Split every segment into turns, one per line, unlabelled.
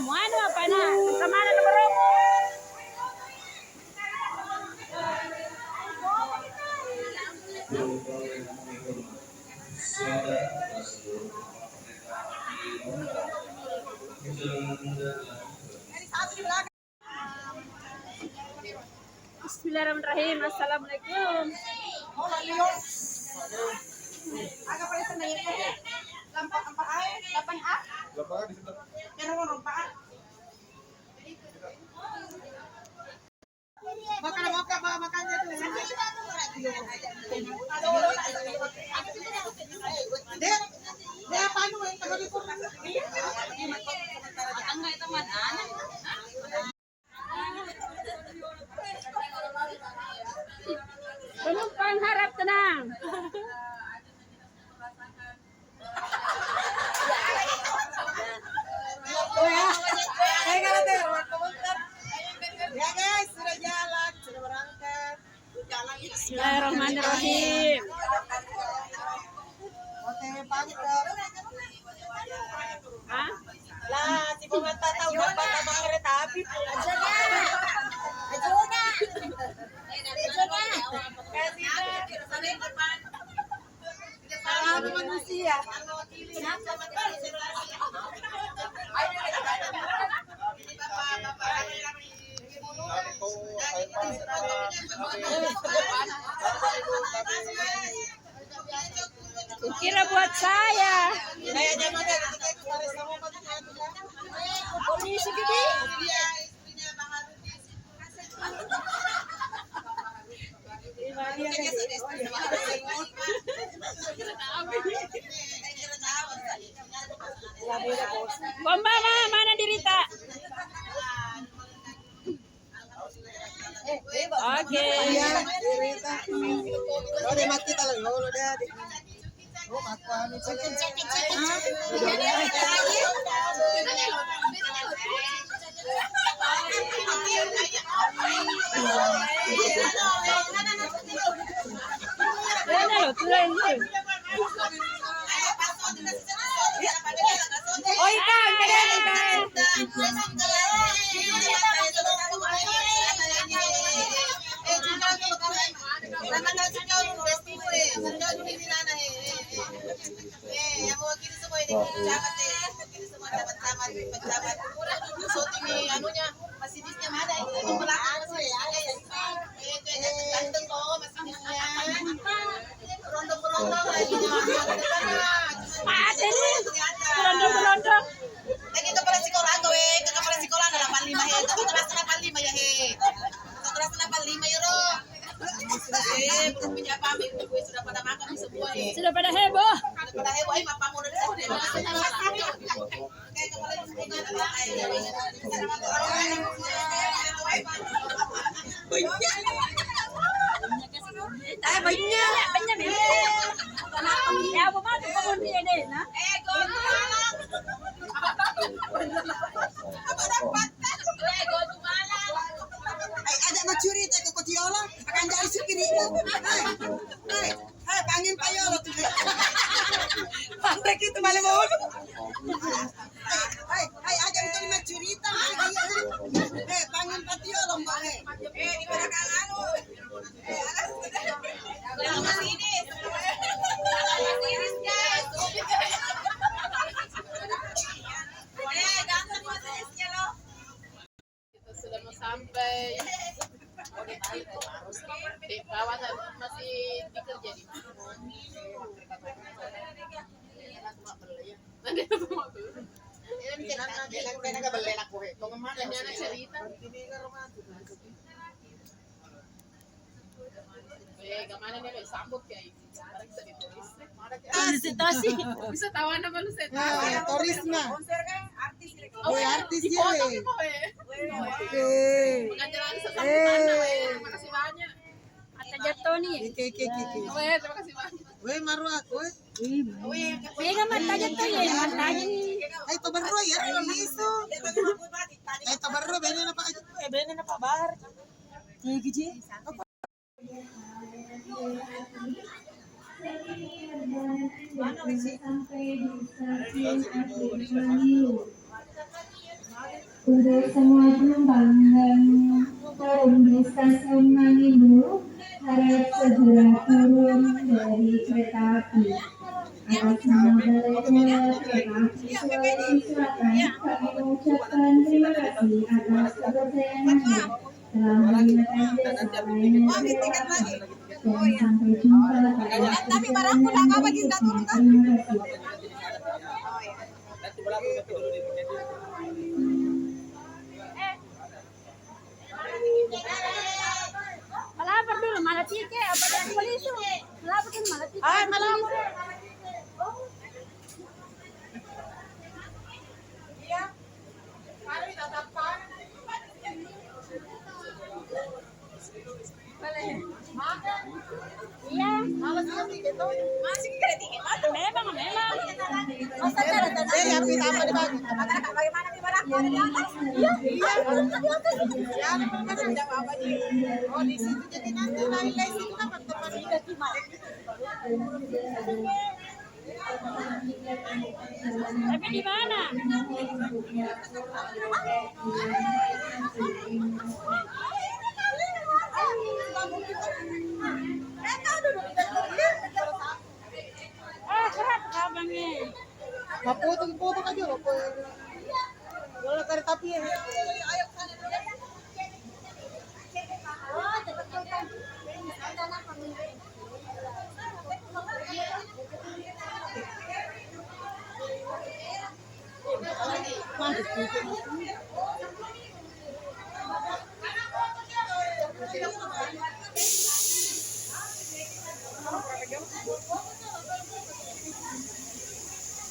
mo ano pa na sama na bro. Bismillahirrahmanirrahim. Assalamualaikum.
Agak pala sa nayin ko. Lampak ang paa. Lapan A.
Lapangan di situ.
Pero mo paa. Maka ba makanya tuh. Dek. Dek paano yung taga-report na?
Ang may taman ana. Penumpang harap tenang.
Ya guys, sudah jalan, sudah berangkat.
Bismillahirrahmanirrahim.
Oke, pamit.
Hah?
Lah, si pemata tahu dapat sama kereta api. Aja na. Kasih manusia.
Kira buat saya.
Kayak zaman kemarin sama
Polisi gede. Bomba mana dirita? Oke.
Oh, dia mati kalau lo dia. Oh, makan
Oh, ikan, ikan. Mati nih. Berondong-berondong.
Lagi ke kepala sekolah gawe, ke kepala sekolah 85 he. Ke kelas 85 ya he. Ke kelas 85 ya ro. Belum punya pamit, gue sudah pada makan semua he.
Sudah pada heboh.
Sudah pada heboh, mapa mau dari sini. Kayak kepala sekolah
Banyak. Ya, apa mah kebun dia deh, nah.
Ay, ada mencuri teh kok tiola, akan jadi supirnya. Hai, pangin payolo tuh. Pandai gitu malah mau. Hai, ada yang mencuri tah. Pangin patiola mbak. Di mana kang anu? Yang sini.
Kita sudah mau sampai di bawah masih dikerja di kemana nih sambut kayak bisa ditulis
Visitasi.
bisa tahu nama lu set
Turis mah. Oh, artis
di
ya.
foto gitu pengajaran sesambutan makasih banyak
Ata jatuh nih.
terima kasih banyak
Weh maru aku.
Pega mata jatuh ya, matanya nih.
Ay tabarro ya liso. Ay tabarro benen apa aja? Benen apa bar? Gigi. Mana sih?
Untuk semua penumpang yang turun di stasiun Mangindo harap segera turun dari kereta api. Atas nama Balai Pola Kereta Api Sulawesi Selatan, kami mengucapkan terima kasih atas kepercayaannya telah menggunakan jasa layanan kereta api. Dan sampai jumpa pada perjalanan berikutnya. Terima kasih.
Malapar dulu, malah tike, apa yang polisi? Malapar dulu, malah tike.
Ay, malapar.
Iya,
Masih kira tiket.
memang.
Masa cara tanda ya kita apa dibagi? Bagaimana di barang? Iya. Ada apa nih? Oh di situ jadi nanti nilai situ kan teman ini
Tapi di mana? Berat abangnya.
Maputong-putong aja loh. Wala kereta api ya.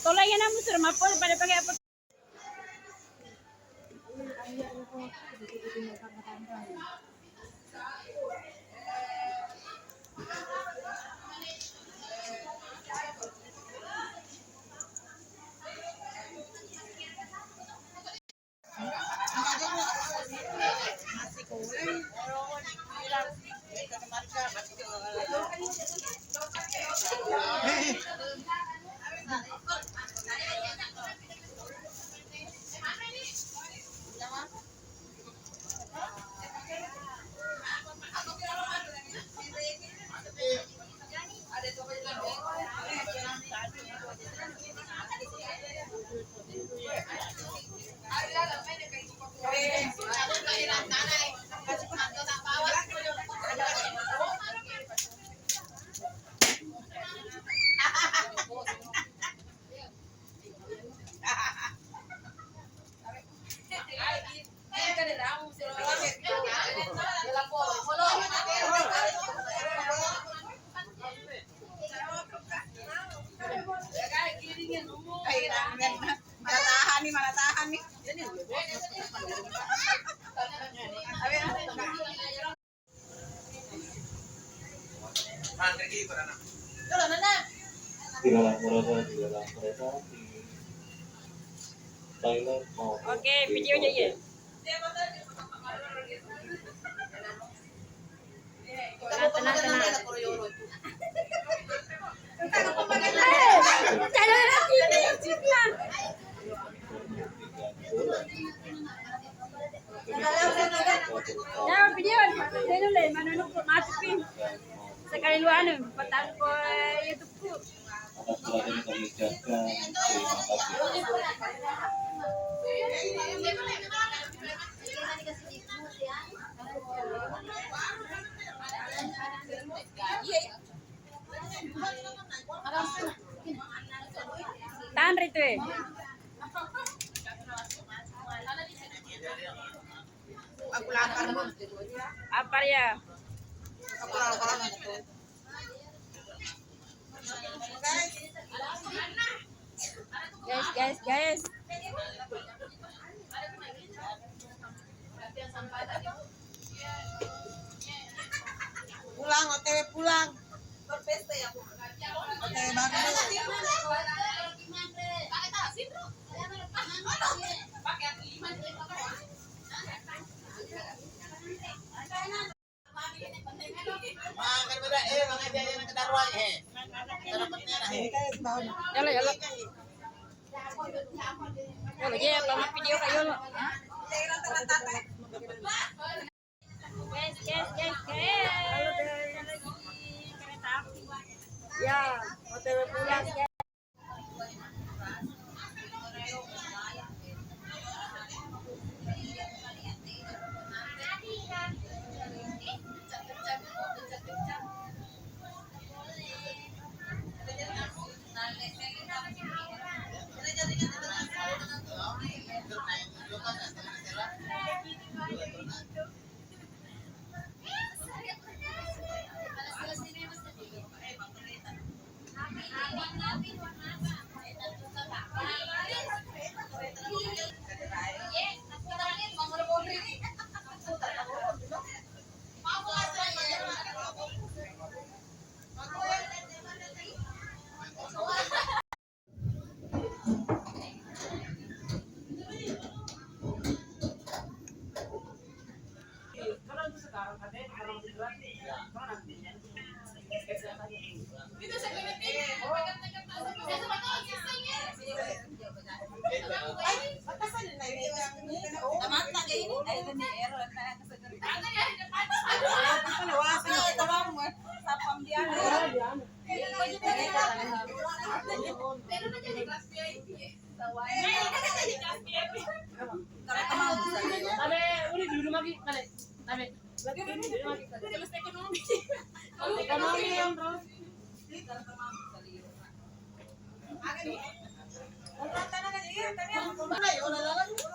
Tolong yang namu suruh mapol pada pakai apa?
Mana tahan nih.
Di dalam kereta di Thailand mau
Oke, videonya ya. Tenang. Jangan lagi. Jangan video. Saya dulu manunuk masukin. Sekali lu anu, patah ko YouTube ku.
atas perhatian kami ucapkan terima kasih.
Tahan itu.
Aku lapar mo.
Apa ya?
Aku lapar.
Guys.
Pulang, OTW pulang. Berpesta ya, Bu. OTW bagus. Makan beda mga jaya ng kadarwa
Yala. Yala, je, apa video kayo lo? Guys. Lagi kereta api. Ya, OTW pulang guys.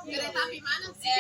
Kereta api mana sih?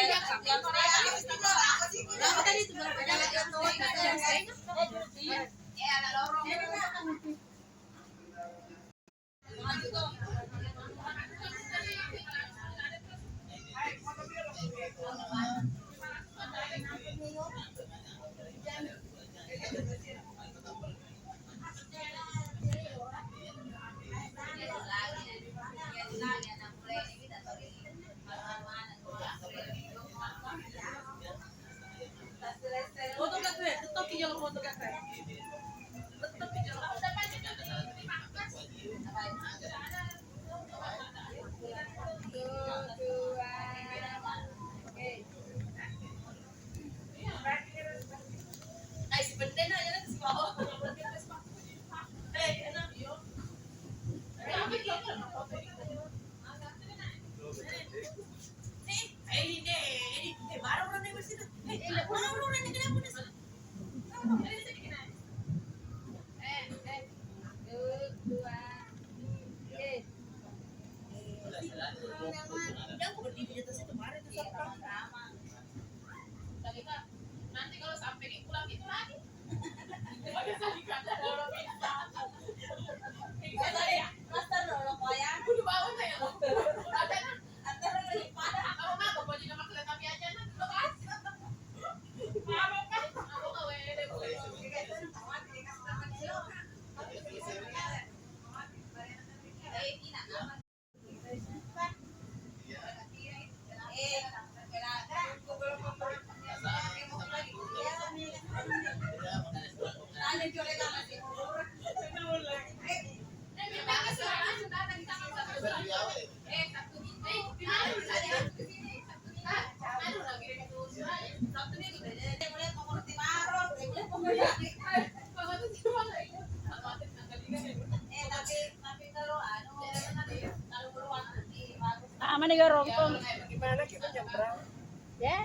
Nanti kalau sampai pulang itu lagi. Udah bawa saya loh. Ada kan? Kamu mah bawa juga makan kereta api aja kan? Lepas. Kamu kan? Aku nggak wede boleh.
Aman nih rongkong.
Gimana kita jam berapa?
Ya.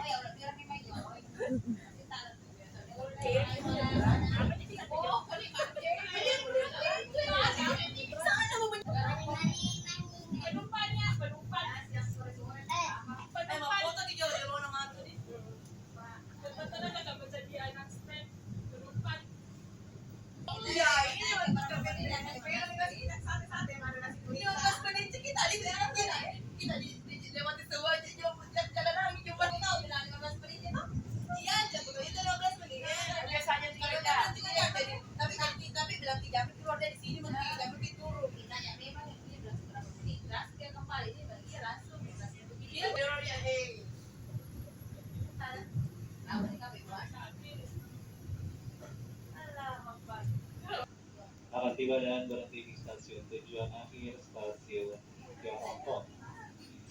Akan tiba dan berhenti di stasiun tujuan akhir stasiun Tiongkok.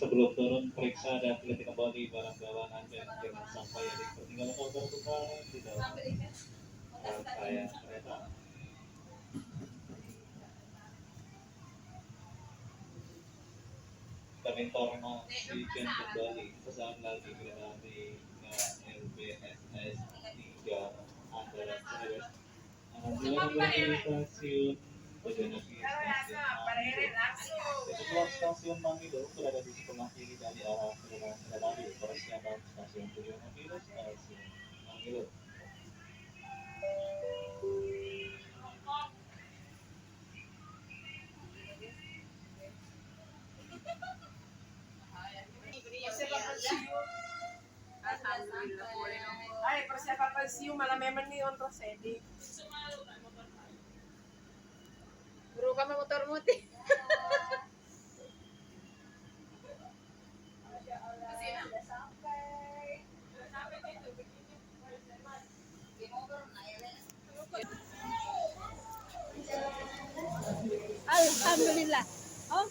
Sebelum turun, periksa dan teliti kembali barang bawaan Anda. Jangan sampai ada yang tertinggal atau tertukar di dalam rangkaian kereta. Kami informasikan kembali pesan lagi kereta api LBSS 3 antara Cawes menuju stasiun Bojonegoro setelah stasiun Mangilo berada di sebelah kiri dari arah kereta api persiapan stasiun Bojonegoro stasiun Mangilo.
Ay, persiapan pensiun malah memang nih on Rosedi. Bro, kami motor muti.
Alhamdulillah. Oh,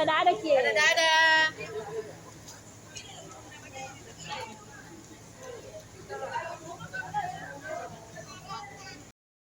dadah Ki.
Dadah.